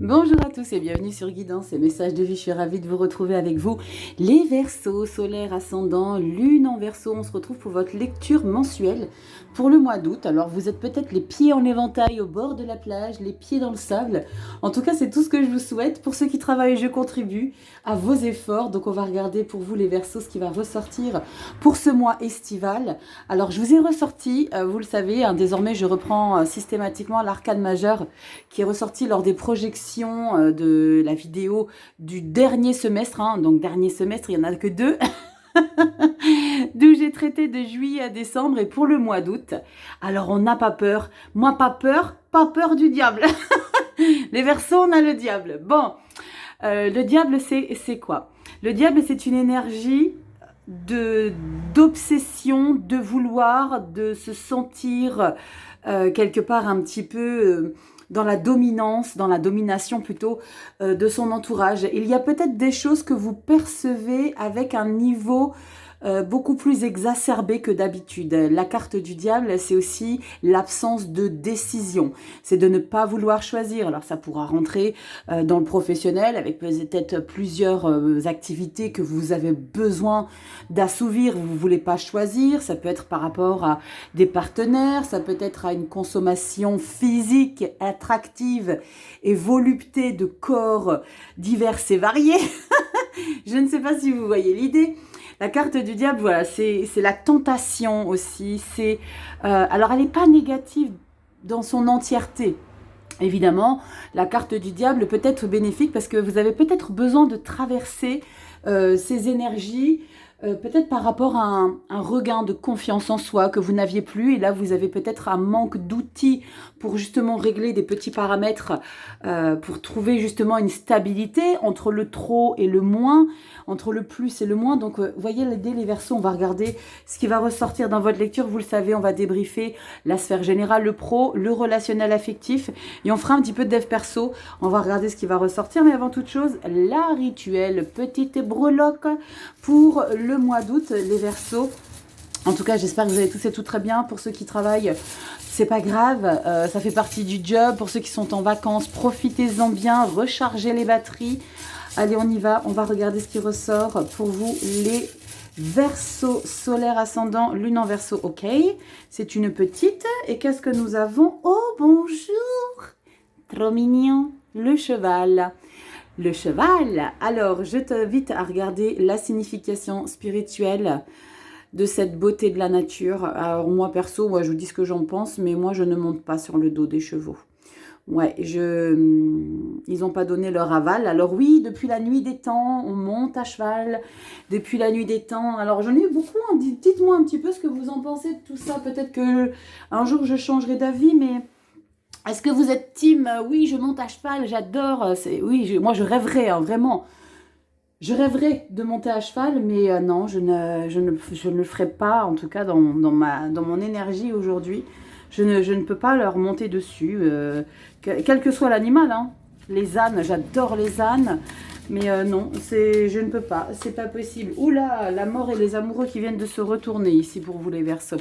Bonjour à tous et bienvenue sur Guidance et Messages de vie. Je suis ravie de vous retrouver avec vous. Les Verseaux, solaire, ascendant, lune en Verseau. On se retrouve pour votre lecture mensuelle pour le mois d'août. Alors vous êtes peut-être les pieds en éventail au bord de la plage, les pieds dans le sable. En tout cas, c'est tout ce que je vous souhaite. Pour ceux qui travaillent, je contribue à vos efforts. Donc on va regarder pour vous les Verseaux ce qui va ressortir pour ce mois estival. Alors je vous ai ressorti, vous le savez, désormais je reprends systématiquement l'arcane majeur qui est ressorti lors des projections de la vidéo du dernier semestre. Donc dernier semestre, il n'y en a que 2. D'où j'ai traité de juillet à décembre et pour le mois d'août. Alors on n'a pas peur. Moi pas peur du diable. Les Verseaux, on a le diable. Bon, le diable c'est quoi? Le diable c'est une énergie d'obsession, de vouloir, de se sentir quelque part un petit peu dans la dominance, dans la domination plutôt de son entourage. Il y a peut-être des choses que vous percevez avec un niveau beaucoup plus exacerbé que d'habitude. La carte du diable, c'est aussi l'absence de décision. C'est de ne pas vouloir choisir. Alors ça pourra rentrer dans le professionnel avec peut-être plusieurs activités que vous avez besoin d'assouvir. Vous ne voulez pas choisir. Ça peut être par rapport à des partenaires. Ça peut être à une consommation physique attractive et volupté de corps divers et variés. Je ne sais pas si vous voyez l'idée. La carte du diable, voilà, c'est la tentation aussi. Alors, elle n'est pas négative dans son entièreté. Évidemment, la carte du diable peut être bénéfique parce que vous avez peut-être besoin de traverser ces énergies, peut-être par rapport à un regain de confiance en soi que vous n'aviez plus. Et là, vous avez peut-être un manque d'outils pour justement régler des petits paramètres, pour trouver justement une stabilité entre le trop et le moins, entre le plus et le moins. Donc, voyez, dès les Verseaux, on va regarder ce qui va ressortir dans votre lecture. Vous le savez, on va débriefer la sphère générale, le pro, le relationnel affectif. Et on fera un petit peu de dev perso. On va regarder ce qui va ressortir. Mais avant toute chose, la rituelle petite breloque pour le mois d'août, les Verseaux. En tout cas, j'espère que vous allez tous et tout très bien. Pour ceux qui travaillent, c'est pas grave. Ça fait partie du job. Pour ceux qui sont en vacances, profitez-en bien. Rechargez les batteries. Allez, on y va. On va regarder ce qui ressort pour vous, les Verseaux, solaire, ascendant, lune en Verseau. Ok, c'est une petite. Et qu'est-ce que nous avons? Oh, bonjour. Trop mignon. Le cheval. Le cheval. Alors, je t'invite à regarder la signification spirituelle de cette beauté de la nature. Alors, moi, perso, je vous dis ce que j'en pense, mais moi, je ne monte pas sur le dos des chevaux. Ouais, ils n'ont pas donné leur aval. Alors oui, depuis la nuit des temps, on monte à cheval. Depuis la nuit des temps. Alors j'en ai eu beaucoup. Dites-moi un petit peu ce que vous en pensez de tout ça. Peut-être que un jour je changerai d'avis, mais est-ce que vous êtes team oui, je monte à cheval, j'adore. Oui, moi je rêverais, vraiment. Je rêverais de monter à cheval, mais non, je ne le ferai pas, en tout cas dans mon énergie aujourd'hui. Je ne peux pas leur monter dessus, quel que soit l'animal. Les ânes, j'adore les ânes, mais non, je ne peux pas, c'est pas possible. Oula, la mort et les amoureux qui viennent de se retourner ici pour vous les Verseaux.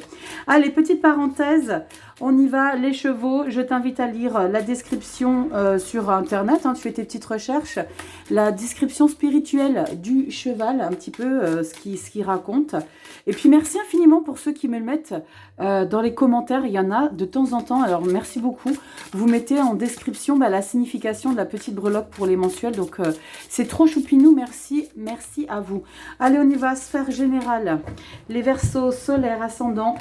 Allez, petite parenthèse, on y va, les chevaux. Je t'invite à lire la description sur internet, tu fais tes petites recherches, la description spirituelle du cheval, un petit peu ce qu'il raconte. Et puis merci infiniment pour ceux qui me le mettent dans les commentaires, il y en a de temps en temps, alors merci beaucoup. Vous mettez en description la signification de la petite breloque pour les mensuels, donc c'est trop choupinou, merci à vous. Allez, on y va, sphère générale. Les Verseaux, solaire, ascendant,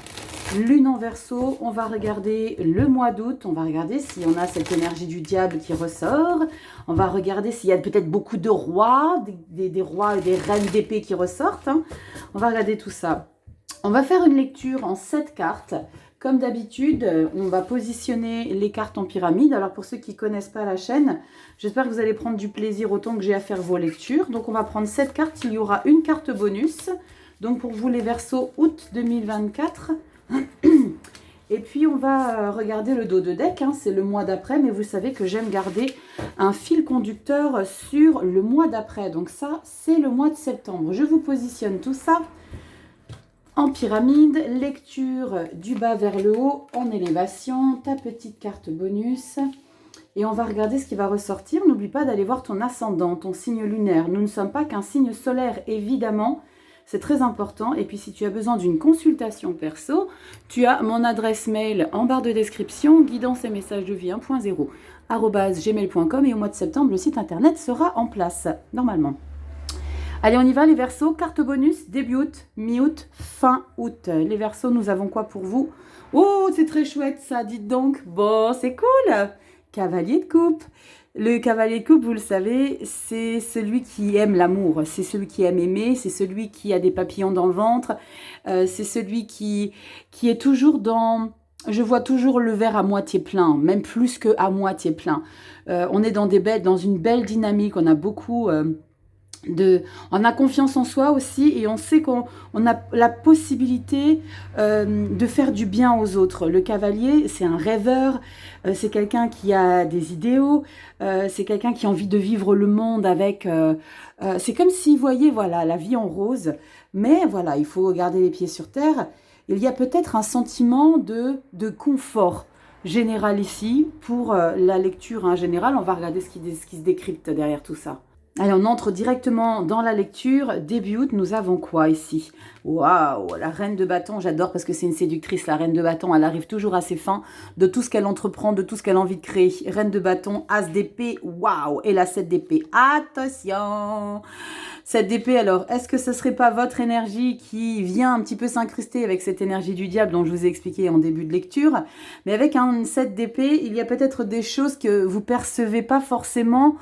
lune en Verseau. On va regarder le mois d'août, on va regarder si on a cette énergie du diable qui ressort. On va regarder s'il y a peut-être beaucoup de rois, des rois et des reines d'épée qui ressortent. On va regarder tout ça. On va faire une lecture en 7 cartes. Comme d'habitude, on va positionner les cartes en pyramide. Alors pour ceux qui ne connaissent pas la chaîne, j'espère que vous allez prendre du plaisir autant que j'ai à faire vos lectures. Donc on va prendre 7 cartes, il y aura une carte bonus. Donc pour vous les Verseaux, août 2024. Et puis on va regarder le dos de deck, c'est le mois d'après, mais vous savez que j'aime garder un fil conducteur sur le mois d'après. Donc ça, c'est le mois de septembre. Je vous positionne tout ça en pyramide, lecture du bas vers le haut, en élévation, ta petite carte bonus. Et on va regarder ce qui va ressortir. N'oublie pas d'aller voir ton ascendant, ton signe lunaire. Nous ne sommes pas qu'un signe solaire, évidemment. C'est très important. Et puis, si tu as besoin d'une consultation perso, tu as mon adresse mail en barre de description, guidance et messages de vie 1.0 @gmail.com. Et au mois de septembre, le site internet sera en place, normalement. Allez, on y va, les Verseaux. Carte bonus, début août, mi-août, fin août. Les Verseaux, nous avons quoi pour vous? Oh, c'est très chouette ça, dites donc. Bon, c'est cool. Cavalier de coupe. Le cavalier de coupe, vous le savez, c'est celui qui aime l'amour, c'est celui qui aime aimer, c'est celui qui a des papillons dans le ventre, c'est celui qui est toujours dans... Je vois toujours le verre à moitié plein, même plus qu'à moitié plein. On est dans une belle dynamique, on a beaucoup... on a confiance en soi aussi et on sait qu'on a la possibilité de faire du bien aux autres. Le cavalier, c'est un rêveur, c'est quelqu'un qui a des idéaux, c'est quelqu'un qui a envie de vivre le monde avec... c'est comme s'il voyait voilà, la vie en rose, mais voilà, il faut garder les pieds sur terre. Il y a peut-être un sentiment de confort général ici pour la lecture en général. On va regarder ce qui se décrypte derrière tout ça. Allez, on entre directement dans la lecture. Début août, nous avons quoi ici? Waouh, la reine de bâton, j'adore parce que c'est une séductrice, la reine de bâton. Elle arrive toujours à ses fins de tout ce qu'elle entreprend, de tout ce qu'elle a envie de créer. Reine de bâton, as d'épée, waouh. Et la 7 d'épée, attention. 7 d'épée, alors, est-ce que ce serait pas votre énergie qui vient un petit peu s'incruster avec cette énergie du diable dont je vous ai expliqué en début de lecture? Mais avec un 7 d'épée, il y a peut-être des choses que vous percevez pas forcément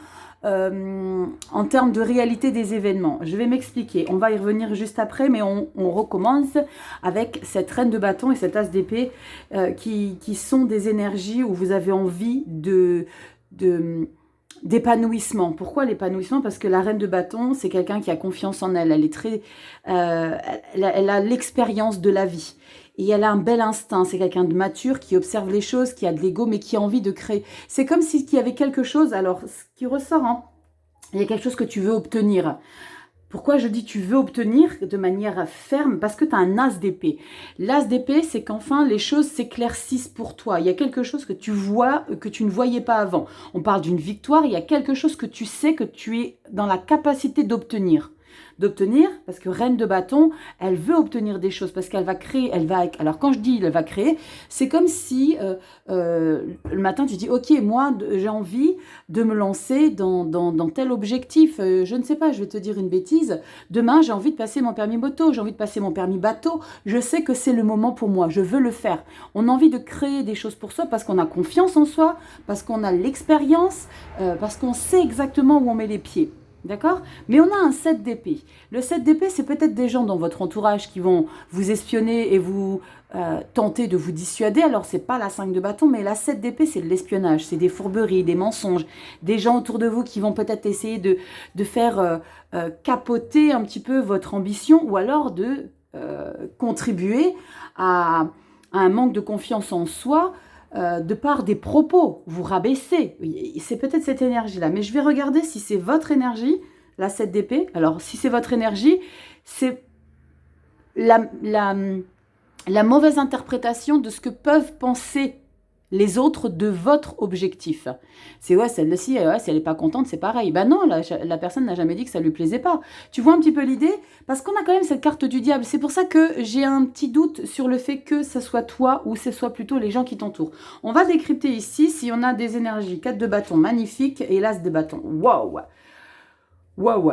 en termes de réalité des événements. Je vais m'expliquer. On va y revenir juste après, mais on recommence avec cette reine de bâton et cet as d'épée qui sont des énergies où vous avez envie d'épanouissement. Pourquoi l'épanouissement? Parce que la reine de bâton, c'est quelqu'un qui a confiance en elle. Elle est très, elle a l'expérience de la vie. Et elle a un bel instinct. C'est quelqu'un de mature qui observe les choses, qui a de l'ego, mais qui a envie de créer. C'est comme s'il y avait quelque chose, alors, ce qui ressort, hein, il y a quelque chose que tu veux obtenir. Pourquoi je dis tu veux obtenir de manière ferme? Parce que tu as un as d'épée. L'as d'épée, c'est qu'enfin les choses s'éclaircissent pour toi. Il y a quelque chose que tu vois, que tu ne voyais pas avant. On parle d'une victoire, il y a quelque chose que tu sais que tu es dans la capacité d'obtenir. Parce que reine de bâton, elle veut obtenir des choses, parce qu'elle va créer, alors quand je dis elle va créer, c'est comme si le matin tu dis, ok, moi j'ai envie de me lancer dans tel objectif, je ne sais pas, je vais te dire une bêtise, demain j'ai envie de passer mon permis moto, j'ai envie de passer mon permis bateau, je sais que c'est le moment pour moi, je veux le faire. On a envie de créer des choses pour soi, parce qu'on a confiance en soi, parce qu'on a l'expérience, parce qu'on sait exactement où on met les pieds. D'accord? Mais on a un 7 d'épée. Le 7 d'épée, c'est peut-être des gens dans votre entourage qui vont vous espionner et vous tenter de vous dissuader. Alors, c'est pas la 5 de bâton, mais la 7 d'épée, c'est de l'espionnage. C'est des fourberies, des mensonges. Des gens autour de vous qui vont peut-être essayer de faire capoter un petit peu votre ambition ou alors de contribuer à un manque de confiance en soi de par des propos, vous rabaissez. C'est peut-être cette énergie-là. Mais je vais regarder si c'est votre énergie, la 7 d'épée. Alors, si c'est votre énergie, c'est la mauvaise interprétation de ce que peuvent penser les autres de votre objectif. C'est ouais, celle-ci, ouais, si elle n'est pas contente, c'est pareil. Ben non, la personne n'a jamais dit que ça lui plaisait pas. Tu vois un petit peu l'idée? Parce qu'on a quand même cette carte du diable. C'est pour ça que j'ai un petit doute sur le fait que ce soit toi ou ce soit plutôt les gens qui t'entourent. On va décrypter ici si on a des énergies. 4 de bâton, magnifique, et l'as de bâton. Waouh! Waouh!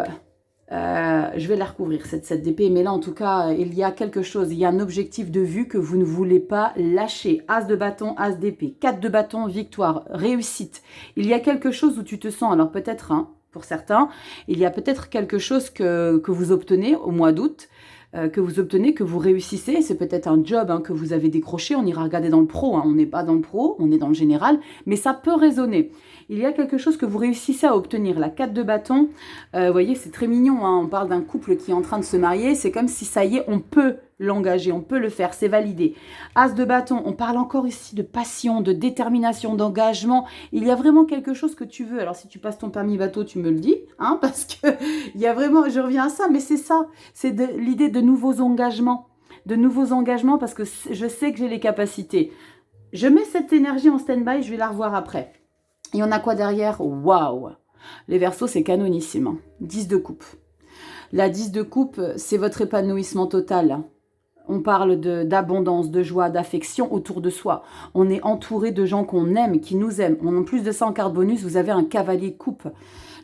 Je vais la recouvrir, cette 7 d'épée, mais là en tout cas il y a quelque chose, il y a un objectif de vue que vous ne voulez pas lâcher. As de bâton, as d'épée, 4 de bâton, victoire, réussite. Il y a quelque chose où tu te sens, alors peut-être, hein, pour certains, il y a peut-être quelque chose que vous obtenez au mois d'août, que vous réussissez, c'est peut-être un job hein, que vous avez décroché, on ira regarder dans le pro, hein. On n'est pas dans le pro, on est dans le général, mais ça peut résonner. Il y a quelque chose que vous réussissez à obtenir, la 4 de bâton, vous voyez, c'est très mignon, hein. On parle d'un couple qui est en train de se marier, c'est comme si ça y est, on peut l'engager, on peut le faire, c'est validé. As de bâton, on parle encore ici de passion, de détermination, d'engagement. Il y a vraiment quelque chose que tu veux. Alors si tu passes ton permis bateau, tu me le dis, hein, parce que il y a vraiment, je reviens à ça, mais c'est ça, c'est l'idée de nouveaux engagements, parce que je sais que j'ai les capacités. Je mets cette énergie en stand-by, je vais la revoir après. Et on a quoi derrière? Waouh! Les Verseaux, c'est canonissime. Hein. 10 de coupe. La 10 de coupe, c'est votre épanouissement total. On parle d'abondance, de joie, d'affection autour de soi. On est entouré de gens qu'on aime, qui nous aiment. En plus de ça, en carte bonus, vous avez un cavalier de coupe.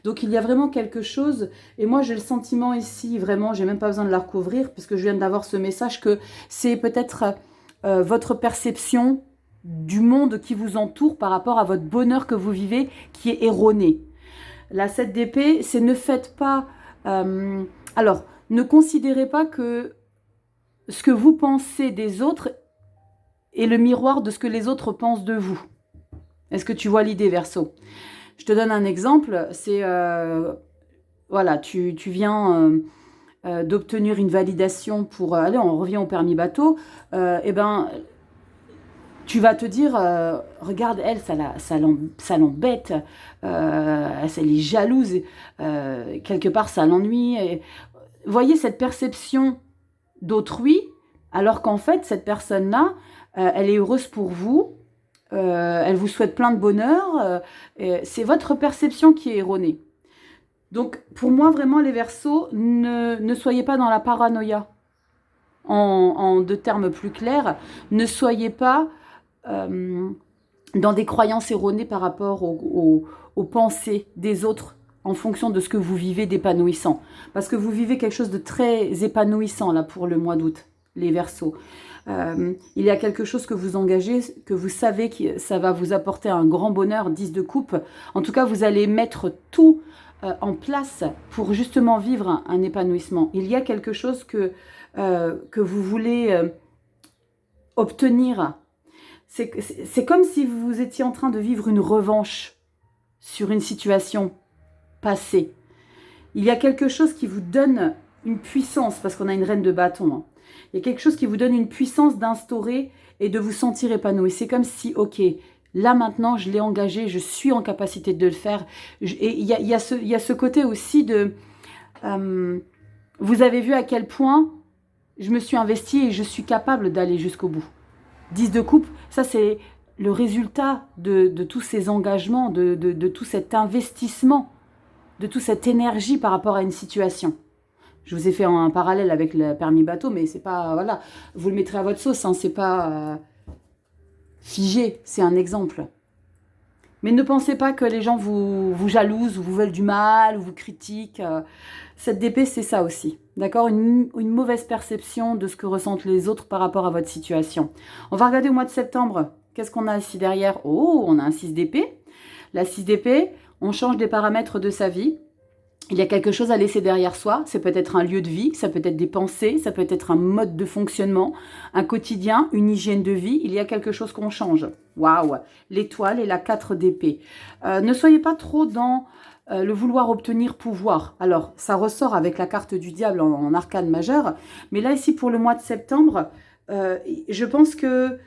Donc, il y a vraiment quelque chose. Et moi, j'ai le sentiment ici, vraiment, j'ai même pas besoin de la recouvrir, parce que je viens d'avoir ce message que c'est peut-être votre perception du monde qui vous entoure par rapport à votre bonheur que vous vivez, qui est erroné. La 7 d'épée, c'est ne faites pas... alors, ne considérez pas que ce que vous pensez des autres est le miroir de ce que les autres pensent de vous. Est-ce que tu vois l'idée, Verseau? Je te donne un exemple. C'est, voilà, tu viens d'obtenir une validation pour... allez, on revient au permis bateau. Eh ben, tu vas te dire, regarde, elle, ça l'embête, elle est jalouse, quelque part, ça l'ennuie. Voyez cette perception d'autrui, alors qu'en fait, cette personne-là, elle est heureuse pour vous, elle vous souhaite plein de bonheur, c'est votre perception qui est erronée. Donc, pour moi, vraiment, les Verseaux, ne soyez pas dans la paranoïa. En deux termes plus clairs, ne soyez pas dans des croyances erronées par rapport aux pensées des autres en fonction de ce que vous vivez d'épanouissant. Parce que vous vivez quelque chose de très épanouissant là pour le mois d'août, les Verseaux. Il y a quelque chose que vous engagez, que vous savez que ça va vous apporter un grand bonheur, 10 de coupe. En tout cas, vous allez mettre tout en place pour justement vivre un épanouissement. Il y a quelque chose que vous voulez obtenir. C'est comme si vous étiez en train de vivre une revanche sur une situation passée. Il y a quelque chose qui vous donne une puissance, parce qu'on a une reine de bâton. Hein. Il y a quelque chose qui vous donne une puissance d'instaurer et de vous sentir épanoui. C'est comme si, ok, là maintenant, je l'ai engagé, je suis en capacité de le faire. Et il y a ce côté aussi de... vous avez vu à quel point je me suis investie et je suis capable d'aller jusqu'au bout. 10 de coupe, ça c'est le résultat de tous ces engagements, de tout cet investissement, de toute cette énergie par rapport à une situation. Je vous ai fait un parallèle avec le permis bateau, mais c'est pas, voilà, vous le mettrez à votre sauce, hein, c'est pas figé, c'est un exemple. Mais ne pensez pas que les gens vous jalousent, ou vous veulent du mal, ou vous critiquent. Cette DP, c'est ça aussi. D'accord, une mauvaise perception de ce que ressentent les autres par rapport à votre situation. On va regarder au mois de septembre. Qu'est-ce qu'on a ici derrière? Oh, on a un 6 d'épée. La 6 d'épée, on change des paramètres de sa vie. Il y a quelque chose à laisser derrière soi. C'est peut-être un lieu de vie, ça peut être des pensées, ça peut être un mode de fonctionnement, un quotidien, une hygiène de vie. Il y a quelque chose qu'on change. Waouh! L'étoile et la 4 d'épée. Ne soyez pas trop dans le vouloir obtenir pouvoir. Alors, ça ressort avec la carte du diable en arcane majeur. Mais là, ici, pour le mois de septembre, je pense que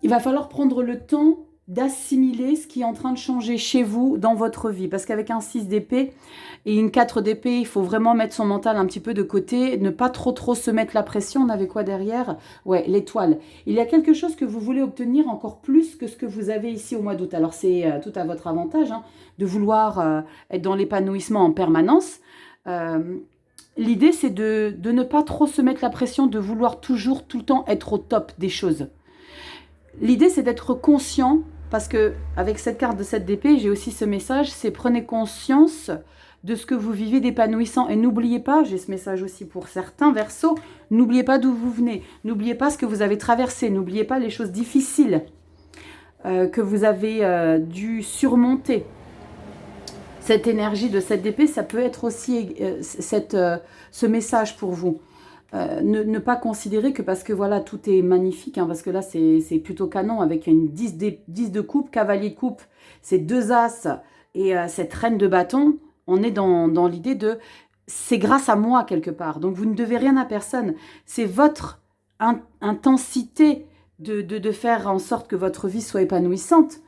il va falloir prendre le temps d'assimiler ce qui est en train de changer chez vous dans votre vie. Parce qu'avec un 6 d'épée et une 4 d'épée, il faut vraiment mettre son mental un petit peu de côté, ne pas trop se mettre la pression. On avait quoi derrière? Ouais, l'étoile. Il y a quelque chose que vous voulez obtenir encore plus que ce que vous avez ici au mois d'août. Alors c'est tout à votre avantage hein, de vouloir être dans l'épanouissement en permanence. L'idée c'est de ne pas trop se mettre la pression, de vouloir toujours, tout le temps être au top des choses. L'idée, c'est d'être conscient, parce que avec cette carte de 7 d'épée, j'ai aussi ce message, c'est prenez conscience de ce que vous vivez d'épanouissant. Et n'oubliez pas, j'ai ce message aussi pour certains Verseaux, n'oubliez pas d'où vous venez, n'oubliez pas ce que vous avez traversé, n'oubliez pas les choses difficiles que vous avez dû surmonter. Cette énergie de 7 d'épée, ça peut être aussi ce message pour vous. Ne pas considérer que parce que voilà, tout est magnifique, hein, parce que là, c'est plutôt canon avec une 10 de coupe, cavalier de coupe, c'est 2 as et cette reine de bâton, on est dans l'idée de c'est grâce à moi quelque part. Donc, vous ne devez rien à personne. C'est votre intensité de faire en sorte que votre vie soit épanouissante.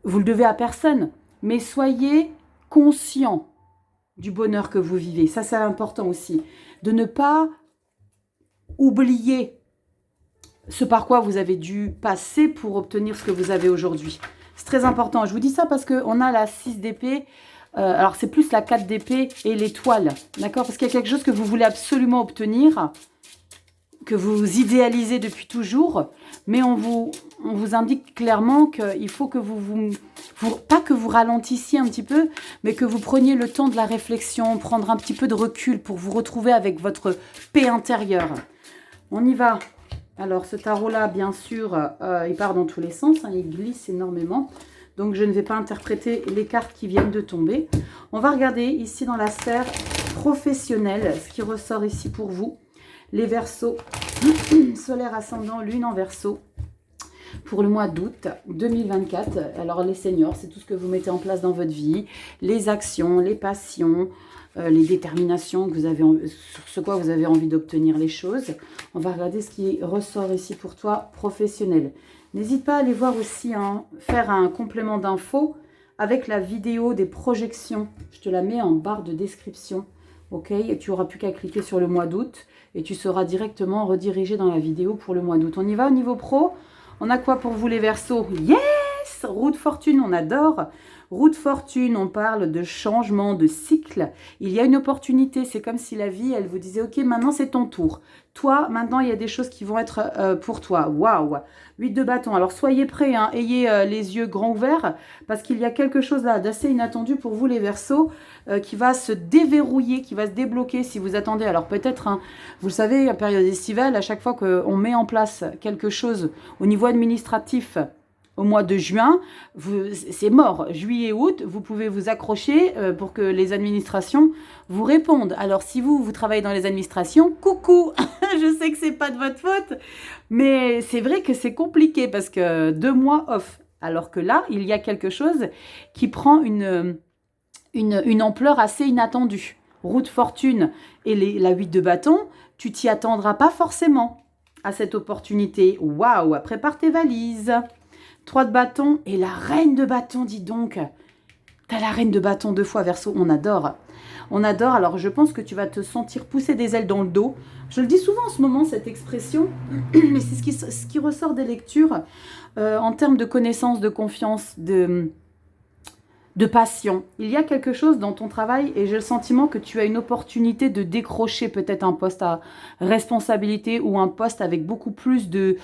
Vous le devez à personne. Mais soyez conscient du bonheur que vous vivez. Ça, c'est important aussi. De ne pas oublier ce par quoi vous avez dû passer pour obtenir ce que vous avez aujourd'hui. C'est très important. Je vous dis ça parce qu'on a la 6 d'épée. Alors, c'est plus la 4 d'épée et l'étoile. D'accord? Parce qu'il y a quelque chose que vous voulez absolument obtenir, que vous idéalisez depuis toujours. Mais on vous indique clairement qu'il faut que pas que vous ralentissiez un petit peu, mais que vous preniez le temps de la réflexion, prendre un petit peu de recul pour vous retrouver avec votre paix intérieure. On y va. Alors, ce tarot-là, bien sûr, il part dans tous les sens, hein, il glisse énormément. Donc, je ne vais pas interpréter les cartes qui viennent de tomber. On va regarder ici dans la sphère professionnelle, ce qui ressort ici pour vous. Les Verseaux, solaire ascendant, lune en Verseau, pour le mois d'août 2024. Alors, les seniors, c'est tout ce que vous mettez en place dans votre vie. Les actions, les passions, les déterminations que vous avez sur ce quoi vous avez envie d'obtenir les choses. On va regarder ce qui ressort ici pour toi, professionnel. N'hésite pas à aller voir aussi, hein, faire un complément d'infos avec la vidéo des projections. Je te la mets en barre de description. Ok, et tu n'auras plus qu'à cliquer sur le mois d'août et tu seras directement redirigé dans la vidéo pour le mois d'août. On y va au niveau pro. On a quoi pour vous les Verseaux? Yes! Roue de fortune, on adore. Roue de fortune, on parle de changement, de cycle. Il y a une opportunité, c'est comme si la vie, elle vous disait, ok, maintenant c'est ton tour. Toi, maintenant, il y a des choses qui vont être pour toi. Waouh! 8 de bâton. Alors, soyez prêts, hein, ayez les yeux grands ouverts, parce qu'il y a quelque chose là d'assez inattendu pour vous, les Verseaux, qui va se déverrouiller, qui va se débloquer si vous attendez. Alors, peut-être, hein, vous le savez, à période estivale, à chaque fois qu'on met en place quelque chose au niveau administratif, au mois de juin, c'est mort. Juillet, août, vous pouvez vous accrocher pour que les administrations vous répondent. Alors, si vous travaillez dans les administrations, coucou, je sais que c'est pas de votre faute, mais c'est vrai que c'est compliqué parce que 2 mois off. Alors que là, il y a quelque chose qui prend une ampleur assez inattendue. Roue de fortune et la 8 de bâton, tu t'y attendras pas forcément à cette opportunité. Waouh, prépare tes valises. 3 de bâton et la reine de bâton, dis donc. T'as la reine de bâton 2 fois, Verseau, on adore. On adore, alors je pense que tu vas te sentir pousser des ailes dans le dos. Je le dis souvent en ce moment, cette expression, mais c'est ce qui ressort des lectures en termes de connaissance, de confiance, de passion. Il y a quelque chose dans ton travail et j'ai le sentiment que tu as une opportunité de décrocher peut-être un poste à responsabilité ou un poste avec beaucoup plus de,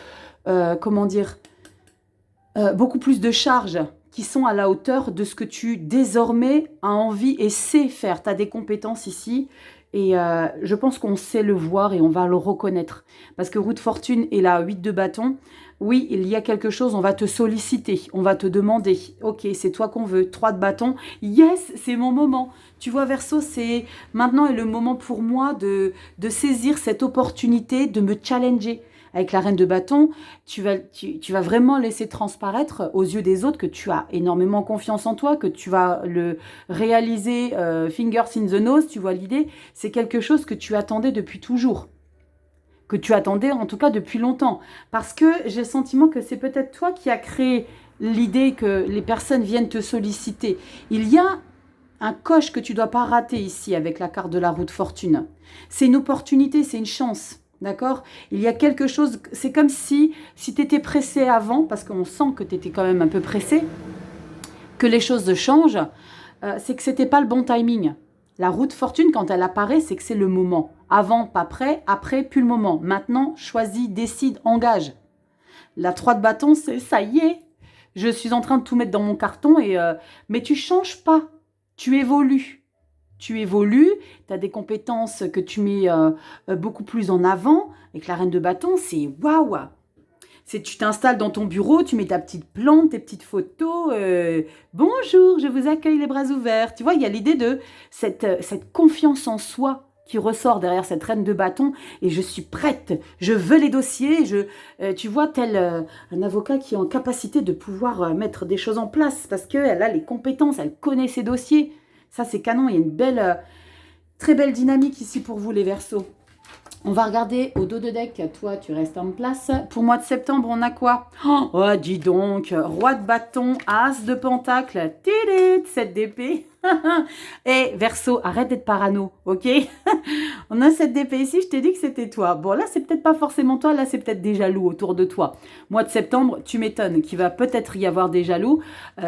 beaucoup plus de charges qui sont à la hauteur de ce que tu désormais as envie et sais faire. Tu as des compétences ici et je pense qu'on sait le voir et on va le reconnaître. Parce que roue de fortune et la 8 de bâton, oui, il y a quelque chose, on va te solliciter, on va te demander, ok, c'est toi qu'on veut. 3 de bâton, yes, c'est mon moment. Tu vois, Verseau, c'est maintenant est le moment pour moi de saisir cette opportunité, de me challenger. Avec la reine de bâton, tu vas vraiment laisser transparaître aux yeux des autres que tu as énormément confiance en toi, que tu vas le réaliser fingers in the nose, tu vois l'idée. C'est quelque chose que tu attendais depuis toujours. Que tu attendais en tout cas depuis longtemps. Parce que j'ai le sentiment que c'est peut-être toi qui as créé l'idée que les personnes viennent te solliciter. Il y a un coche que tu ne dois pas rater ici avec la carte de la roue de fortune. C'est une opportunité, c'est une chance. D'accord? Il y a quelque chose, c'est comme si tu étais pressé avant, parce qu'on sent que tu étais quand même un peu pressé, que les choses changent, c'est que ce n'était pas le bon timing. La roue de fortune, quand elle apparaît, c'est que c'est le moment. Avant, pas prêt, après, plus le moment. Maintenant, choisis, décide, engage. La 3 de bâton, c'est ça y est, je suis en train de tout mettre dans mon carton, mais tu changes pas, tu évolues. Tu évolues, tu as des compétences que tu mets beaucoup plus en avant. Avec la reine de bâton, c'est waouh! Tu t'installes dans ton bureau, tu mets ta petite plante, tes petites photos. Bonjour, je vous accueille les bras ouverts. Tu vois, il y a l'idée de cette confiance en soi qui ressort derrière cette reine de bâton. Et je suis prête, je veux les dossiers. Tu vois, tel un avocat qui est en capacité de pouvoir mettre des choses en place parce qu'elle a les compétences, elle connaît ses dossiers. Ça, c'est canon. Il y a une très belle dynamique ici pour vous, les Verseaux. On va regarder au dos de deck. Toi, tu restes en place. Pour mois de septembre, on a quoi? Oh, dis donc. Roi de bâton, as de pentacle, 7 d'épée. Et Verseau, arrête d'être parano, ok? On a 7 d'épée ici, je t'ai dit que c'était toi. Bon, là, c'est peut-être pas forcément toi, là, c'est peut-être des jaloux autour de toi. Mois de septembre, tu m'étonnes qu'il va peut-être y avoir des jaloux.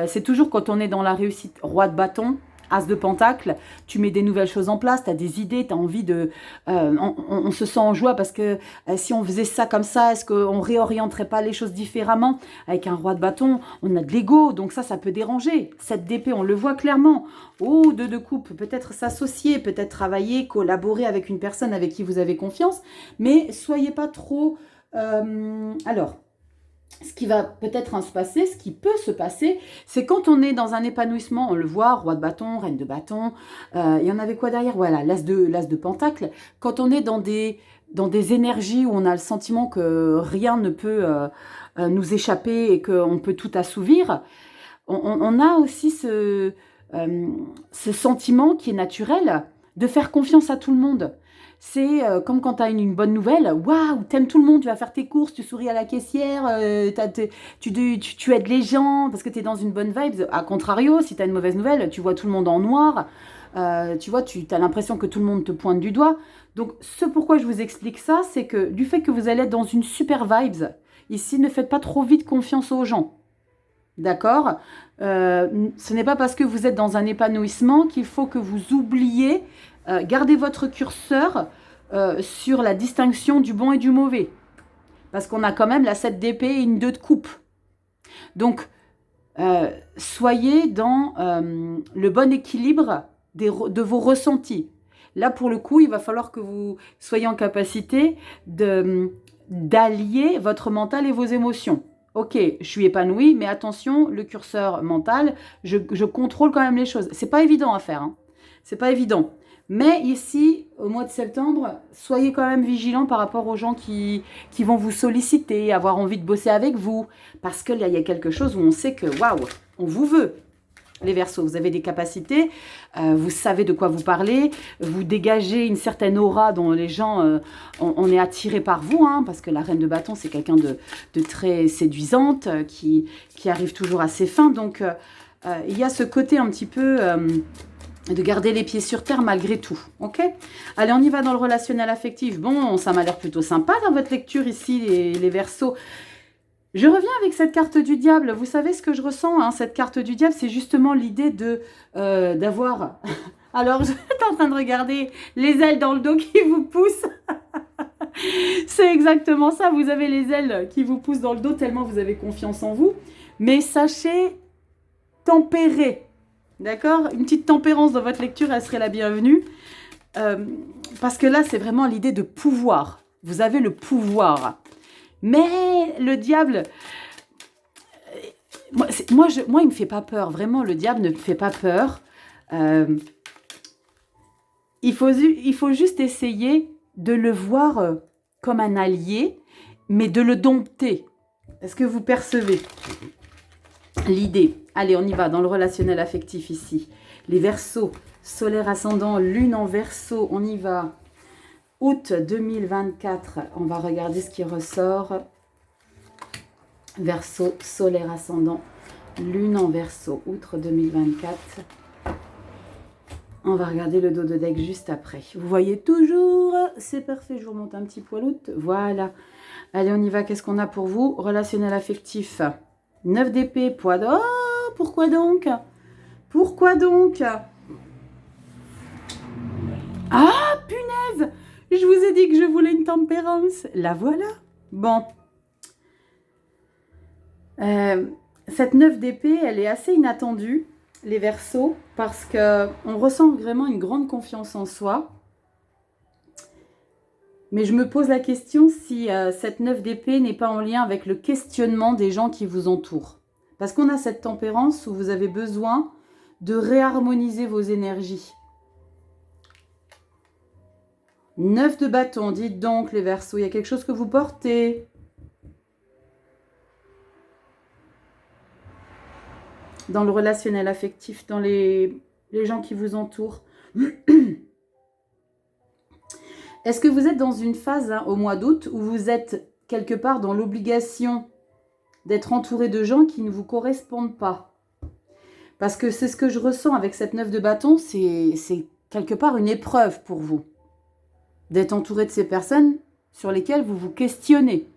C'est toujours quand on est dans la réussite. Roi de bâton, as de pentacle, tu mets des nouvelles choses en place, tu as des idées, tu as envie de... on se sent en joie parce que si on faisait ça comme ça, est-ce qu'on réorienterait pas les choses différemment? Avec un roi de bâton, on a de l'ego, donc ça peut déranger. 7 d'épée, on le voit clairement. Oh, 2 de coupe, peut-être s'associer, peut-être travailler, collaborer avec une personne avec qui vous avez confiance, mais soyez pas trop... alors, ce qui va peut-être se passer, ce qui peut se passer, c'est quand on est dans un épanouissement, on le voit, roi de bâton, reine de bâton, il y en avait quoi derrière? Voilà, l'as de pentacle. Quand on est dans des énergies où on a le sentiment que rien ne peut nous échapper et qu'on peut tout assouvir, on a aussi ce sentiment qui est naturel de faire confiance à tout le monde. C'est comme quand tu as une bonne nouvelle, waouh, t'aimes tout le monde, tu vas faire tes courses, tu souris à la caissière, tu aides les gens parce que tu es dans une bonne vibe. A contrario, si tu as une mauvaise nouvelle, tu vois tout le monde en noir, tu vois, tu as l'impression que tout le monde te pointe du doigt. Donc, ce pourquoi je vous explique ça, c'est que du fait que vous allez être dans une super vibes, ici, ne faites pas trop vite confiance aux gens. D'accord? Ce n'est pas parce que vous êtes dans un épanouissement qu'il faut que vous oubliez, gardez votre curseur sur la distinction du bon et du mauvais. Parce qu'on a quand même la 7 d'épée et une 2 de coupe. Donc, soyez dans le bon équilibre de vos ressentis. Là, pour le coup, il va falloir que vous soyez en capacité d'allier votre mental et vos émotions. Ok, je suis épanouie, mais attention, le curseur mental, je contrôle quand même les choses. C'est pas évident à faire, hein. C'est pas évident. Mais ici, au mois de septembre, soyez quand même vigilants par rapport aux gens qui vont vous solliciter, avoir envie de bosser avec vous. Parce qu'il y a quelque chose où on sait que, waouh, on vous veut. Les Verseaux, vous avez des capacités, vous savez de quoi vous parlez, vous dégagez une certaine aura dont les gens, on est attiré par vous, hein, parce que la reine de bâton, c'est quelqu'un de très séduisante, qui arrive toujours à ses fins. Donc, il y a ce côté un petit peu de garder les pieds sur terre malgré tout. Ok? Allez, on y va dans le relationnel affectif. Bon, ça m'a l'air plutôt sympa dans votre lecture ici, les Verseaux. Je reviens avec cette carte du diable. Vous savez ce que je ressens, hein, cette carte du diable, c'est justement l'idée d'avoir... Alors, j'étais en train de regarder les ailes dans le dos qui vous poussent. C'est exactement ça. Vous avez les ailes qui vous poussent dans le dos tellement vous avez confiance en vous. Mais sachez tempérer. D'accord? Une petite tempérance dans votre lecture, elle serait la bienvenue. Parce que là, c'est vraiment l'idée de pouvoir. Vous avez le pouvoir. Mais le diable, moi, il me fait pas peur. Vraiment, le diable ne me fait pas peur. Il faut juste essayer de le voir comme un allié, mais de le dompter. Est-ce que vous percevez l'idée? Allez, on y va dans le relationnel affectif ici. Les Verseaux, solaire ascendant, lune en Verseau, on y va. Août 2024, on va regarder ce qui ressort. Verseau, solaire ascendant, lune en Verseau, août 2024. On va regarder le dos de deck juste après. Vous voyez toujours, c'est parfait, je vous remonte un petit poil août. Voilà. Allez, on y va, qu'est-ce qu'on a pour vous? Relationnel affectif, 9 d'épée, poids d'or. Oh, pourquoi donc? Pourquoi donc? Ah, punaise! Je vous ai dit que je voulais une tempérance. La voilà. Bon. Cette 9 d'épée, elle est assez inattendue, les Verseaux, parce qu'on ressent vraiment une grande confiance en soi. Mais je me pose la question si cette 9 d'épée n'est pas en lien avec le questionnement des gens qui vous entourent. Parce qu'on a cette tempérance où vous avez besoin de réharmoniser vos énergies. 9 de bâton, dites donc les Verseaux, il y a quelque chose que vous portez. Dans le relationnel affectif, dans les gens qui vous entourent. Est-ce que vous êtes dans une phase au mois d'août où vous êtes quelque part dans l'obligation d'être entouré de gens qui ne vous correspondent pas? Parce que c'est ce que je ressens avec cette 9 de bâton, c'est quelque part une épreuve pour vous. D'être entouré de ces personnes sur lesquelles vous vous questionnez.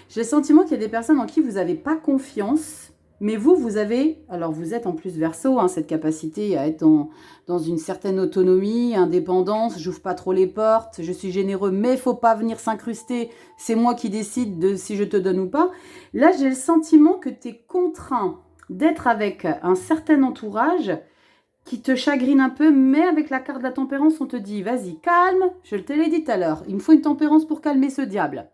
J'ai le sentiment qu'il y a des personnes en qui vous n'avez pas confiance, mais vous avez, alors vous êtes en plus Verseau, cette capacité à être dans une certaine autonomie, indépendance, j'ouvre pas trop les portes, je suis généreux, mais il ne faut pas venir s'incruster, c'est moi qui décide de si je te donne ou pas. Là, j'ai le sentiment que tu es contraint d'être avec un certain entourage qui te chagrine un peu, mais avec la carte de la tempérance, on te dit, vas-y, calme, je te l'ai dit tout à l'heure, il me faut une tempérance pour calmer ce diable.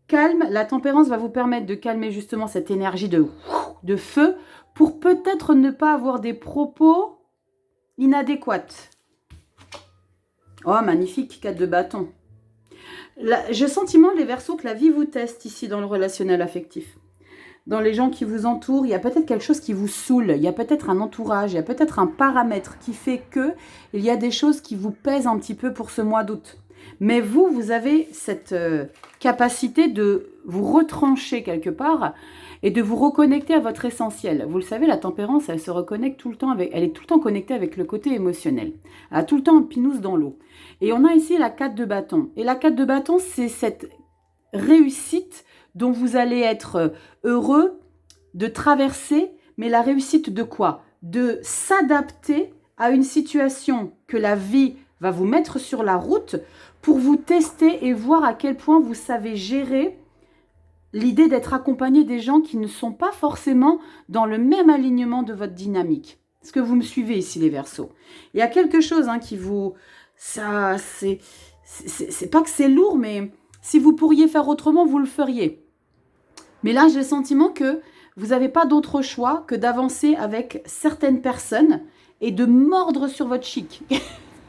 Calme, la tempérance va vous permettre de calmer justement cette énergie de feu pour peut-être ne pas avoir des propos inadéquats. Oh, magnifique, 4 de bâton. J'ai le sentiment, les Verseaux, que la vie vous teste ici dans le relationnel affectif. Dans les gens qui vous entourent, il y a peut-être quelque chose qui vous saoule, il y a peut-être un entourage, il y a peut-être un paramètre qui fait que il y a des choses qui vous pèsent un petit peu pour ce mois d'août. Mais vous avez cette capacité de vous retrancher quelque part et de vous reconnecter à votre essentiel. Vous le savez, la tempérance, elle se reconnecte tout le temps elle est tout le temps connectée avec le côté émotionnel. Elle a tout le temps un pinous dans l'eau. Et on a ici la 4 de bâton. Et la 4 de bâton, c'est cette réussite dont vous allez être heureux de traverser, mais la réussite de quoi? De s'adapter à une situation que la vie va vous mettre sur la route pour vous tester et voir à quel point vous savez gérer l'idée d'être accompagné des gens qui ne sont pas forcément dans le même alignement de votre dynamique. Est-ce que vous me suivez ici, les Verseaux? Il y a quelque chose qui vous... Ça, c'est pas que c'est lourd, mais si vous pourriez faire autrement, vous le feriez. Mais là, j'ai le sentiment que vous n'avez pas d'autre choix que d'avancer avec certaines personnes et de mordre sur votre chic.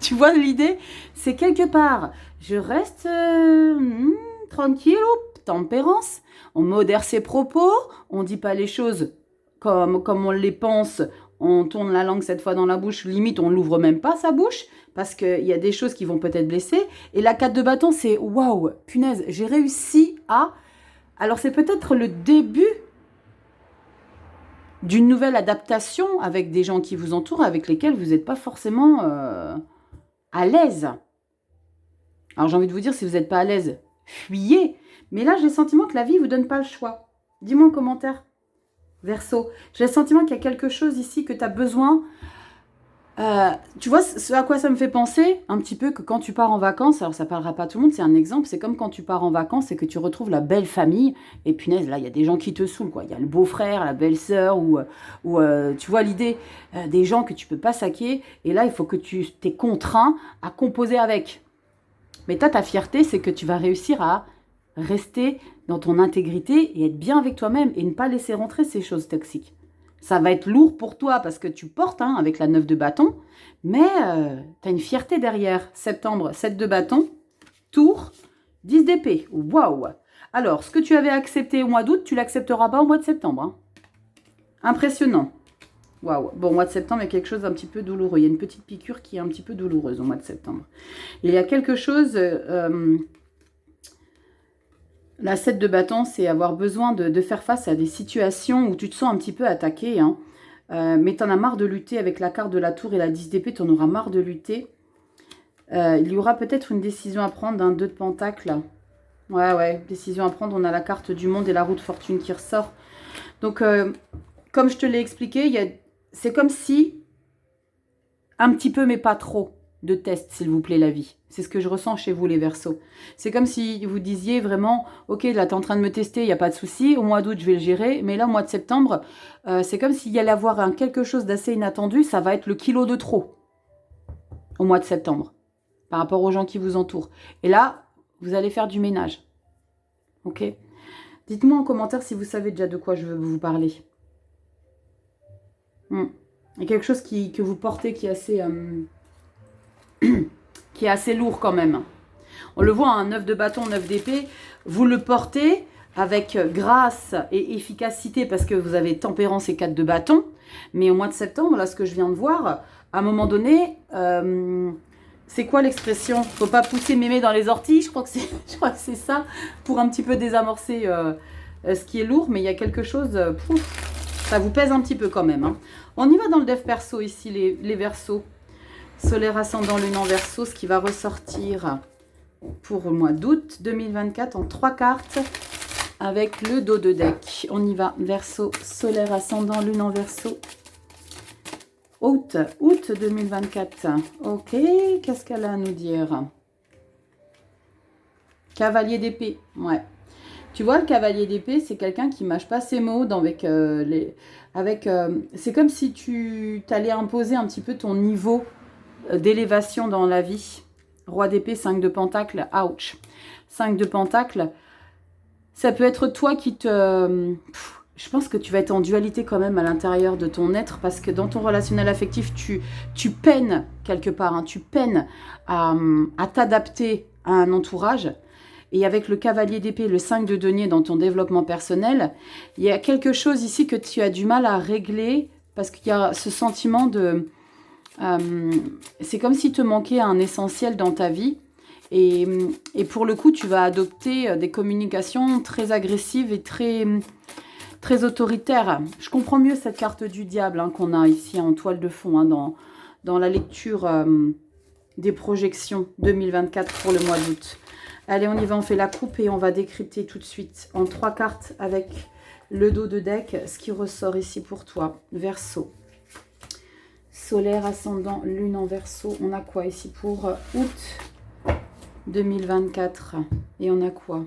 Tu vois l'idée? C'est quelque part, je reste tranquille, tempérance, on modère ses propos, on ne dit pas les choses comme on les pense, on tourne la langue cette fois dans la bouche, limite on n'ouvre même pas sa bouche, parce qu'il y a des choses qui vont peut-être blesser. Et la 4 de bâton, c'est waouh, punaise, j'ai réussi à... Alors c'est peut-être le début d'une nouvelle adaptation avec des gens qui vous entourent, avec lesquels vous n'êtes pas forcément à l'aise. Alors j'ai envie de vous dire, si vous n'êtes pas à l'aise, fuyez. Mais là, j'ai le sentiment que la vie ne vous donne pas le choix. Dis-moi en commentaire, Verseau. J'ai le sentiment qu'il y a quelque chose ici que tu as besoin... tu vois, ce à quoi ça me fait penser, un petit peu que quand tu pars en vacances, alors ça parlera pas à tout le monde, c'est un exemple, c'est comme quand tu pars en vacances et que tu retrouves la belle famille, et punaise, là, il y a des gens qui te saoulent, quoi. Il y a le beau-frère, la belle-sœur, ou tu vois l'idée, des gens que tu peux pas saquer, et là, il faut que tu t'es contraint à composer avec. Mais ta fierté, c'est que tu vas réussir à rester dans ton intégrité et être bien avec toi-même, et ne pas laisser rentrer ces choses toxiques. Ça va être lourd pour toi parce que tu portes avec la 9 de bâton, mais tu as une fierté derrière. Septembre, 7 de bâton, tour, 10 d'épée. Waouh! Alors, ce que tu avais accepté au mois d'août, tu l'accepteras pas au mois de septembre. Impressionnant. Waouh! Bon, au mois de septembre, il y a quelque chose d'un petit peu douloureux. Il y a une petite piqûre qui est un petit peu douloureuse au mois de septembre. Il y a quelque chose... La 7 de bâton, c'est avoir besoin de faire face à des situations où tu te sens un petit peu attaqué. Mais tu en as marre de lutter avec la carte de la tour et la 10 d'épée. Tu en auras marre de lutter. Il y aura peut-être une décision à prendre d'un 2 de pentacle. Ouais, décision à prendre. On a la carte du monde et la roue de fortune qui ressort. Donc, comme je te l'ai expliqué, c'est comme si, un petit peu mais pas trop, de test, s'il vous plaît, la vie. C'est ce que je ressens chez vous, les Verseaux. C'est comme si vous disiez vraiment, ok, là, tu es en train de me tester, il n'y a pas de souci. Au mois d'août, je vais le gérer. Mais là, au mois de septembre, c'est comme s'il y allait avoir quelque chose d'assez inattendu. Ça va être le kilo de trop au mois de septembre par rapport aux gens qui vous entourent. Et là, vous allez faire du ménage. Ok? Dites-moi en commentaire si vous savez déjà de quoi je veux vous parler. Il y a quelque chose que vous portez qui est assez... qui est assez lourd quand même. On le voit, 9 de bâton, 9 d'épée, vous le portez avec grâce et efficacité parce que vous avez tempérance et 4 de bâton. Mais au mois de septembre, là, ce que je viens de voir, à un moment donné, C'est quoi l'expression? Faut pas pousser mémé dans les orties, je crois que c'est je crois que c'est ça, pour un petit peu désamorcer ce qui est lourd, mais il y a quelque chose, ça vous pèse un petit peu quand même. Hein. On y va dans le dev perso ici, les versos. Solaire ascendant lune en verso, ce qui va ressortir pour le mois d'août 2024 en 3 cartes avec le dos de deck. On y va, verso, solaire ascendant lune en verso. Août 2024. Ok, qu'est-ce qu'elle a à nous dire? Cavalier d'épée, ouais. Tu vois, le cavalier d'épée, c'est quelqu'un qui mâche pas ses mots c'est comme si tu t'allais imposer un petit peu ton niveau d'élévation dans la vie. Roi d'épée, 5 de pentacle, ouch. 5 de pentacle, ça peut être toi qui te... Je pense que tu vas être en dualité quand même à l'intérieur de ton être parce que dans ton relationnel affectif, tu peines quelque part, hein, tu peines à t'adapter à un entourage. Et avec le cavalier d'épée, le 5 de denier dans ton développement personnel, il y a quelque chose ici que tu as du mal à régler parce qu'il y a ce sentiment de... c'est comme s'il te manquait un essentiel dans ta vie. Et pour le coup, tu vas adopter des communications très agressives et très autoritaires. Je comprends mieux cette carte du diable hein, qu'on a ici en toile de fond hein, dans la lecture des projections 2024 pour le mois d'août. Allez, on y va, on fait la coupe et on va décrypter tout de suite en 3 cartes avec le dos de deck, ce qui ressort ici pour toi. Verseau. Solaire, ascendant, lune en verseau. On a quoi ici pour août 2024? Et on a quoi?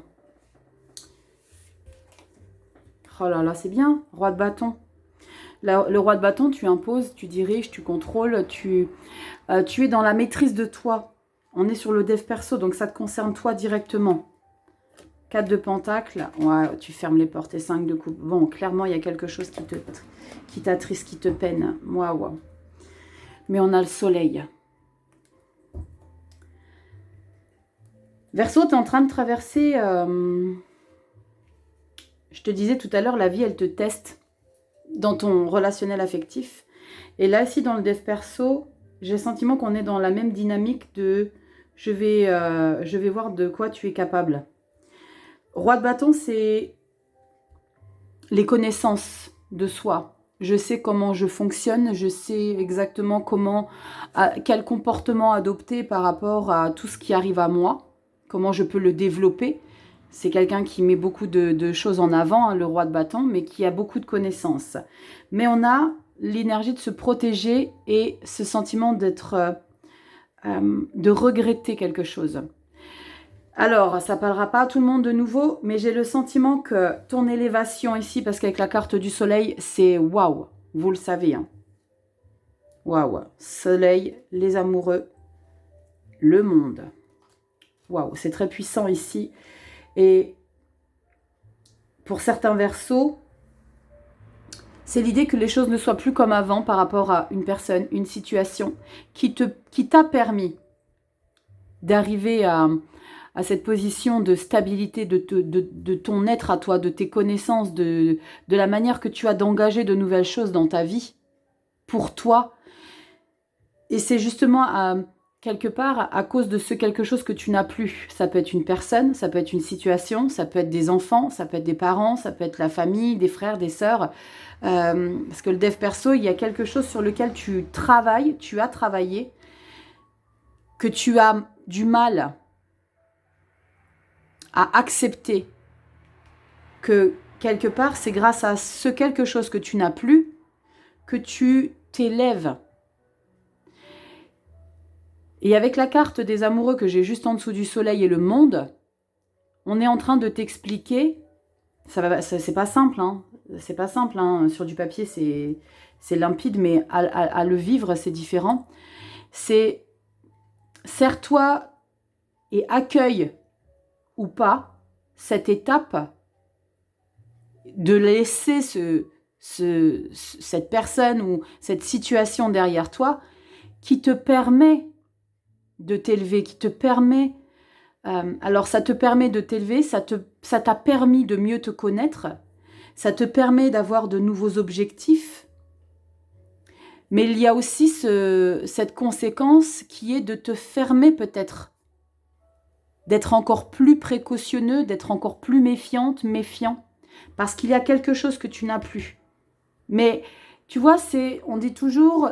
Oh là là, c'est bien. Roi de bâton. Le roi de bâton, tu imposes, tu diriges, tu contrôles, tu es dans la maîtrise de toi. On est sur le dev perso, donc ça te concerne toi directement. 4 de pentacle, ouais, tu fermes les portes et 5 de coupe. Bon, clairement, il y a quelque chose qui t'attriste, qui te peine. Waouh. Mais on a le soleil. Verseau, tu es en train de traverser... je te disais tout à l'heure, la vie, elle te teste dans ton relationnel affectif. Et là, ici, dans le dev perso, j'ai le sentiment qu'on est dans la même dynamique de... Je vais voir de quoi tu es capable. Roi de bâton, c'est les connaissances de soi. Je sais comment je fonctionne, je sais exactement quel comportement adopter par rapport à tout ce qui arrive à moi, comment je peux le développer. C'est quelqu'un qui met beaucoup de choses en avant, hein, le roi de bâton, mais qui a beaucoup de connaissances. Mais on a l'énergie de se protéger et ce sentiment de regretter quelque chose. Alors, ça ne parlera pas à tout le monde de nouveau, mais j'ai le sentiment que ton élévation ici, parce qu'avec la carte du soleil, c'est waouh, vous le savez. Hein. Waouh, soleil, les amoureux, le monde. Waouh, c'est très puissant ici. Et pour certains verseaux, c'est l'idée que les choses ne soient plus comme avant par rapport à une personne, une situation qui t'a permis d'arriver à cette position de stabilité de ton être à toi, de tes connaissances, de la manière que tu as d'engager de nouvelles choses dans ta vie, pour toi. Et c'est justement quelque part à cause de ce quelque chose que tu n'as plus. Ça peut être une personne, ça peut être une situation, ça peut être des enfants, ça peut être des parents, ça peut être la famille, des frères, des sœurs. Parce que le dev perso, il y a quelque chose sur lequel tu as travaillé, que tu as du mal à accepter, que quelque part, c'est grâce à ce quelque chose que tu n'as plus que tu t'élèves. Et avec la carte des amoureux que j'ai juste en dessous du soleil et le monde, on est en train de t'expliquer, c'est pas simple, hein, c'est pas simple, hein, sur du papier c'est limpide, mais à le vivre c'est différent. C'est serre-toi et accueille ou pas cette étape de laisser cette personne ou cette situation derrière toi qui te permet de t'élever, qui te permet... alors ça te permet de t'élever, ça t'a permis de mieux te connaître, ça te permet d'avoir de nouveaux objectifs, Mais il y a aussi cette conséquence qui est de te fermer peut-être, d'être encore plus précautionneux, d'être encore plus méfiante, méfiant, parce qu'il y a quelque chose que tu n'as plus. Mais tu vois, on dit toujours,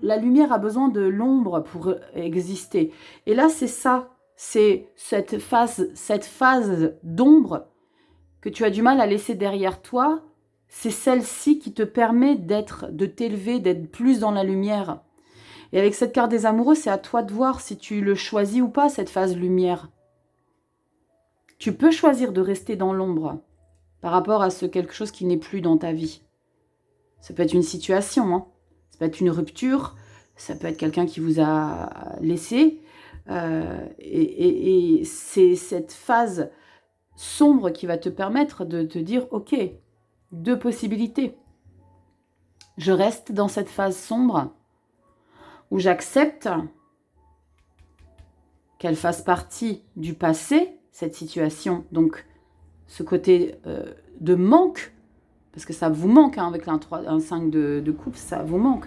la lumière a besoin de l'ombre pour exister. Et là, c'est ça, c'est cette phase d'ombre que tu as du mal à laisser derrière toi. C'est celle-ci qui te permet de t'élever, d'être plus dans la lumière. Et avec cette carte des amoureux, c'est à toi de voir si tu le choisis ou pas, cette phase lumière. Tu peux choisir de rester dans l'ombre par rapport à quelque chose qui n'est plus dans ta vie. Ça peut être une situation, hein. Ça peut être une rupture, ça peut être quelqu'un qui vous a laissé. Et c'est cette phase sombre qui va te permettre de te dire, ok, 2 possibilités. Je reste dans cette phase sombre où j'accepte qu'elle fasse partie du passé, cette situation, donc ce côté de manque, parce que ça vous manque, hein, avec un 5 de coupe, ça vous manque.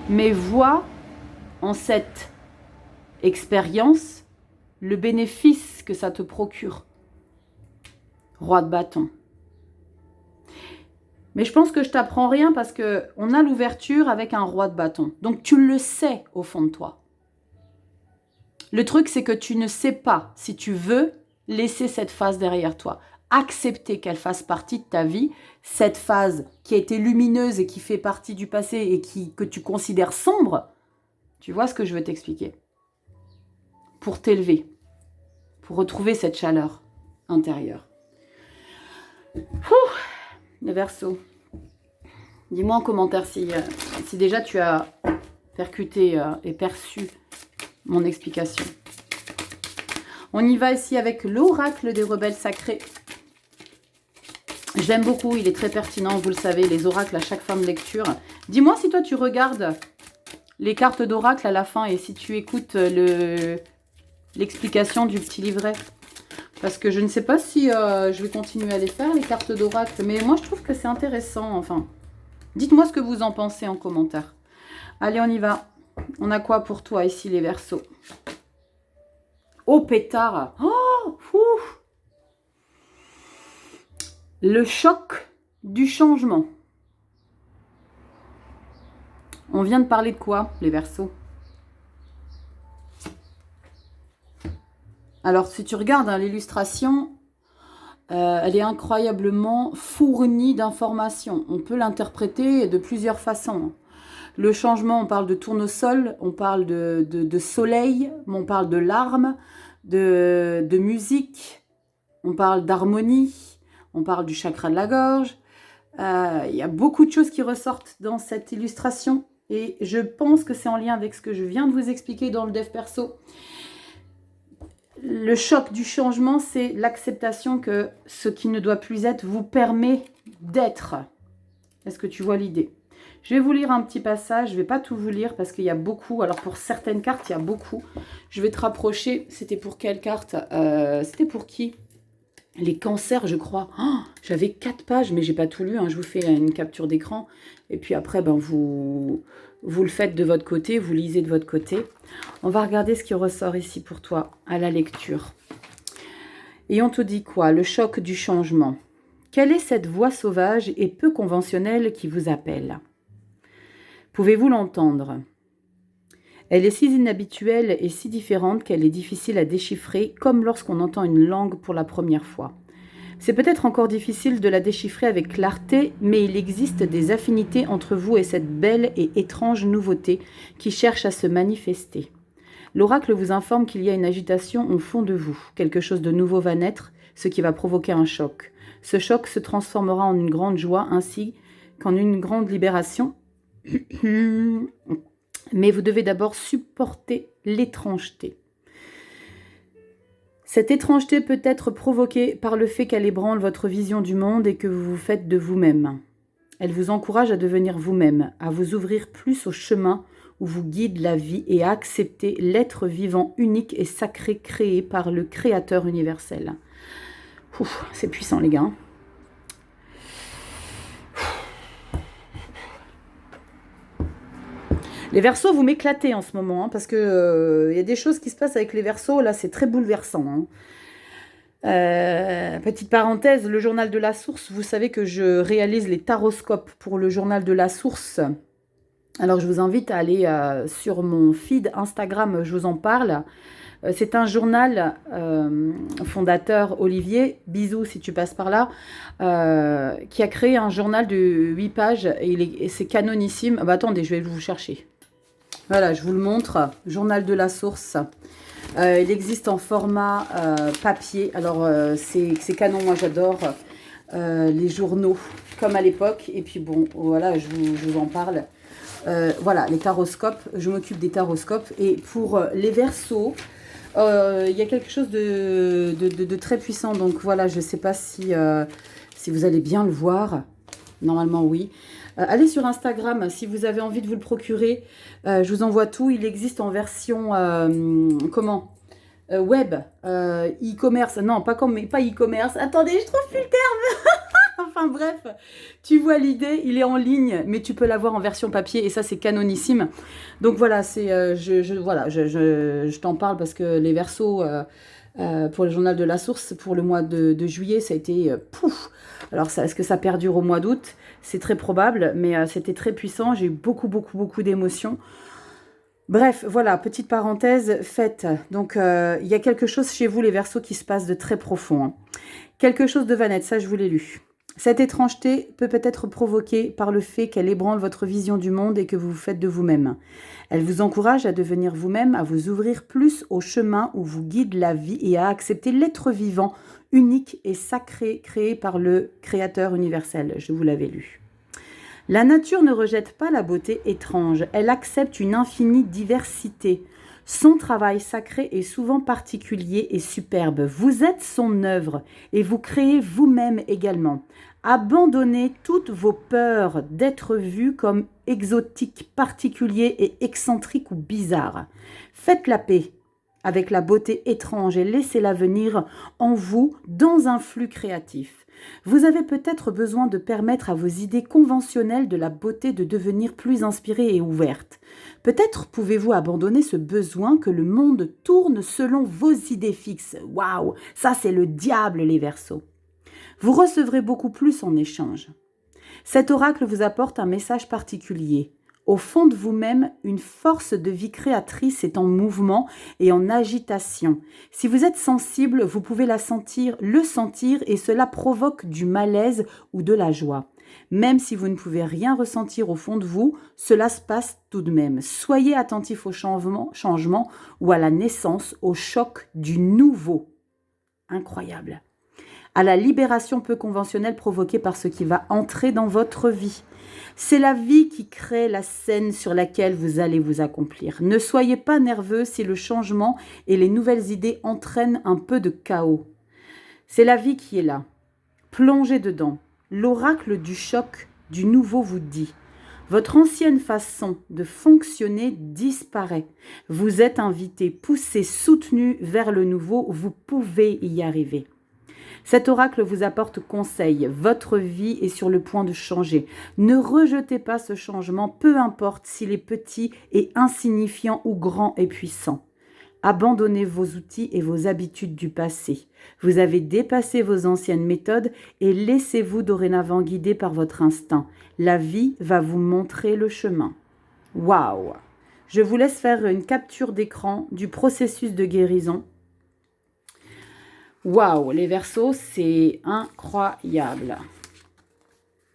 Mais vois en cette expérience le bénéfice que ça te procure. Roi de bâton. Mais je pense que je t'apprends rien parce qu'on a l'ouverture avec un roi de bâton. Donc tu le sais au fond de toi. Le truc, c'est que tu ne sais pas si tu veux laisser cette phase derrière toi. Accepter qu'elle fasse partie de ta vie, cette phase qui a été lumineuse et qui fait partie du passé et que tu considères sombre. Tu vois ce que je veux t'expliquer? Pour t'élever, pour retrouver cette chaleur intérieure. Le Verseau. Dis-moi en commentaire si déjà tu as percuté et perçu mon explication. On y va ici avec l'oracle des rebelles sacrés. Je l'aime beaucoup, il est très pertinent, vous le savez, les oracles à chaque fin de lecture. Dis-moi si toi tu regardes les cartes d'oracle à la fin et si tu écoutes l'explication du petit livret. Parce que je ne sais pas si je vais continuer à les faire, les cartes d'oracle. Mais moi, je trouve que c'est intéressant. Enfin, dites-moi ce que vous en pensez en commentaire. Allez, on y va. On a quoi pour toi ici, les Verseaux? Oh, pétard! Oh, ouf. Le choc du changement. On vient de parler de quoi, les Verseaux? Alors, si tu regardes hein, l'illustration, elle est incroyablement fournie d'informations. On peut l'interpréter de plusieurs façons. Le changement, on parle de tournesol, on parle de soleil, on parle de larmes, de musique, on parle d'harmonie, on parle du chakra de la gorge. Il y a beaucoup de choses qui ressortent dans cette illustration et je pense que c'est en lien avec ce que je viens de vous expliquer dans le dev perso. Le choc du changement, c'est l'acceptation que ce qui ne doit plus être vous permet d'être. Est-ce que tu vois l'idée? Je vais vous lire un petit passage, je ne vais pas tout vous lire parce qu'il y a beaucoup. Alors pour certaines cartes, il y a beaucoup. Je vais te rapprocher. C'était pour quelle carte? C'était pour qui? Les cancers, je crois. Oh, j'avais 4 pages, mais j'ai pas tout lu. Hein. Je vous fais une capture d'écran. Et puis après, ben, vous le faites de votre côté, vous lisez de votre côté. On va regarder ce qui ressort ici pour toi à la lecture. Et on te dit quoi? Le choc du changement. Quelle est cette voix sauvage et peu conventionnelle qui vous appelle? Pouvez-vous l'entendre? Elle est si inhabituelle et si différente qu'elle est difficile à déchiffrer, comme lorsqu'on entend une langue pour la première fois. C'est peut-être encore difficile de la déchiffrer avec clarté, mais il existe des affinités entre vous et cette belle et étrange nouveauté qui cherche à se manifester. L'oracle vous informe qu'il y a une agitation au fond de vous. Quelque chose de nouveau va naître, ce qui va provoquer un choc. Ce choc se transformera en une grande joie ainsi qu'en une grande libération. Mais vous devez d'abord supporter l'étrangeté. Cette étrangeté peut être provoquée par le fait qu'elle ébranle votre vision du monde et que vous vous faites de vous-même. Elle vous encourage à devenir vous-même, à vous ouvrir plus au chemin où vous guide la vie et à accepter l'être vivant unique et sacré créé par le Créateur universel. C'est puissant les gars. Les Verseaux, vous m'éclatez en ce moment, hein, parce que y a des choses qui se passent avec les Verseaux, là, c'est très bouleversant. Hein. Petite parenthèse, le journal de la source, vous savez que je réalise les taroscopes pour le journal de la source. Alors, je vous invite à aller sur mon feed Instagram, je vous en parle. C'est un journal fondateur Olivier, bisous si tu passes par là, qui a créé un journal de 8 pages et c'est canonissime. Bah, attendez, je vais vous chercher. Voilà, je vous le montre. Journal de la source. Il existe en format papier. Alors, c'est canon, moi j'adore les journaux comme à l'époque. Et puis bon, voilà, je vous en parle. Voilà, les taroscopes. Je m'occupe des taroscopes. Et pour les Verseaux, il y a quelque chose de très puissant. Donc voilà, je ne sais pas si vous allez bien le voir. Normalement, oui. Allez sur Instagram si vous avez envie de vous le procurer. Je vous envoie tout. Il existe en version web, e-commerce. Non, pas e-commerce. Attendez, je trouve plus le terme. Enfin bref, tu vois l'idée. Il est en ligne, mais tu peux l'avoir en version papier et ça c'est canonissime. Donc voilà, je t'en parle parce que les Verseaux. Pour le journal de la source, pour le mois de juillet, ça a été pouf. Alors, est-ce que ça perdure au mois d'août? C'est très probable, mais c'était très puissant. J'ai eu beaucoup d'émotions. Bref, voilà, petite parenthèse faite. Donc, il y a quelque chose chez vous, les Verseaux, qui se passe de très profond. Hein. Quelque chose de va naître, ça, je vous l'ai lu. Cette étrangeté peut être provoquée par le fait qu'elle ébranle votre vision du monde et que vous vous faites de vous-même. Elle vous encourage à devenir vous-même, à vous ouvrir plus au chemin où vous guide la vie et à accepter l'être vivant, unique et sacré, créé par le Créateur universel. Je vous l'avais lu. La nature ne rejette pas la beauté étrange, elle accepte une infinie diversité. Son travail sacré est souvent particulier et superbe. Vous êtes son œuvre et vous créez vous-même également. Abandonnez toutes vos peurs d'être vu comme exotique, particulier et excentrique ou bizarre. Faites la paix avec la beauté étrange et laissez-la venir en vous dans un flux créatif. Vous avez peut-être besoin de permettre à vos idées conventionnelles de la beauté de devenir plus inspirées et ouvertes. Peut-être pouvez-vous abandonner ce besoin que le monde tourne selon vos idées fixes. Waouh, ça c'est le diable les Verseaux. Vous recevrez beaucoup plus en échange. Cet oracle vous apporte un message particulier. Au fond de vous-même, une force de vie créatrice est en mouvement et en agitation. Si vous êtes sensible, vous pouvez le sentir et cela provoque du malaise ou de la joie. Même si vous ne pouvez rien ressentir au fond de vous, cela se passe tout de même. Soyez attentif au changement ou à la naissance, au choc du nouveau. Incroyable. À la libération peu conventionnelle provoquée par ce qui va entrer dans votre vie. C'est la vie qui crée la scène sur laquelle vous allez vous accomplir. Ne soyez pas nerveux si le changement et les nouvelles idées entraînent un peu de chaos. C'est la vie qui est là. Plongez dedans. L'oracle du choc du nouveau vous dit « Votre ancienne façon de fonctionner disparaît. Vous êtes invité, poussé, soutenu vers le nouveau. Vous pouvez y arriver. » Cet oracle vous apporte conseil. Votre vie est sur le point de changer. Ne rejetez pas ce changement, peu importe s'il est petit et insignifiant ou grand et puissant. Abandonnez vos outils et vos habitudes du passé. Vous avez dépassé vos anciennes méthodes et laissez-vous dorénavant guider par votre instinct. La vie va vous montrer le chemin. Waouh! Je vous laisse faire une capture d'écran du processus de guérison. Waouh, les Verseaux, c'est incroyable.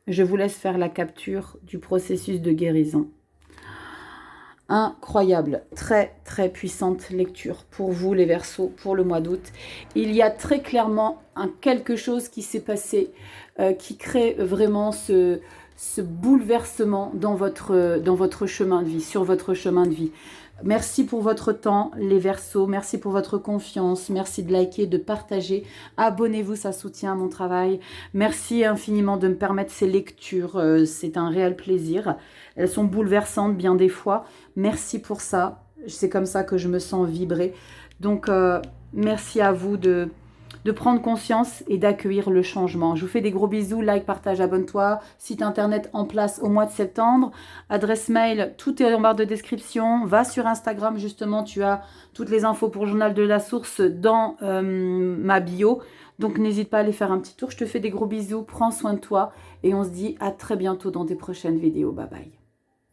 Je vous laisse faire la capture du processus de guérison. Incroyable, très puissante lecture pour vous les Verseaux, pour le mois d'août. Il y a très clairement quelque chose qui s'est passé, qui crée vraiment ce bouleversement dans votre chemin de vie, sur votre chemin de vie. Merci pour votre temps, les Verseaux. Merci pour votre confiance. Merci de liker, de partager. Abonnez-vous, ça soutient mon travail. Merci infiniment de me permettre ces lectures. C'est un réel plaisir. Elles sont bouleversantes bien des fois. Merci pour ça. C'est comme ça que je me sens vibrer. Donc, merci à vous de de prendre conscience et d'accueillir le changement. Je vous fais des gros bisous, like, partage, abonne-toi, site internet en place au mois de septembre, adresse mail, tout est en barre de description, va sur Instagram justement, tu as toutes les infos pour le journal de la source dans ma bio, donc n'hésite pas à aller faire un petit tour, je te fais des gros bisous, prends soin de toi et on se dit à très bientôt dans des prochaines vidéos, bye bye.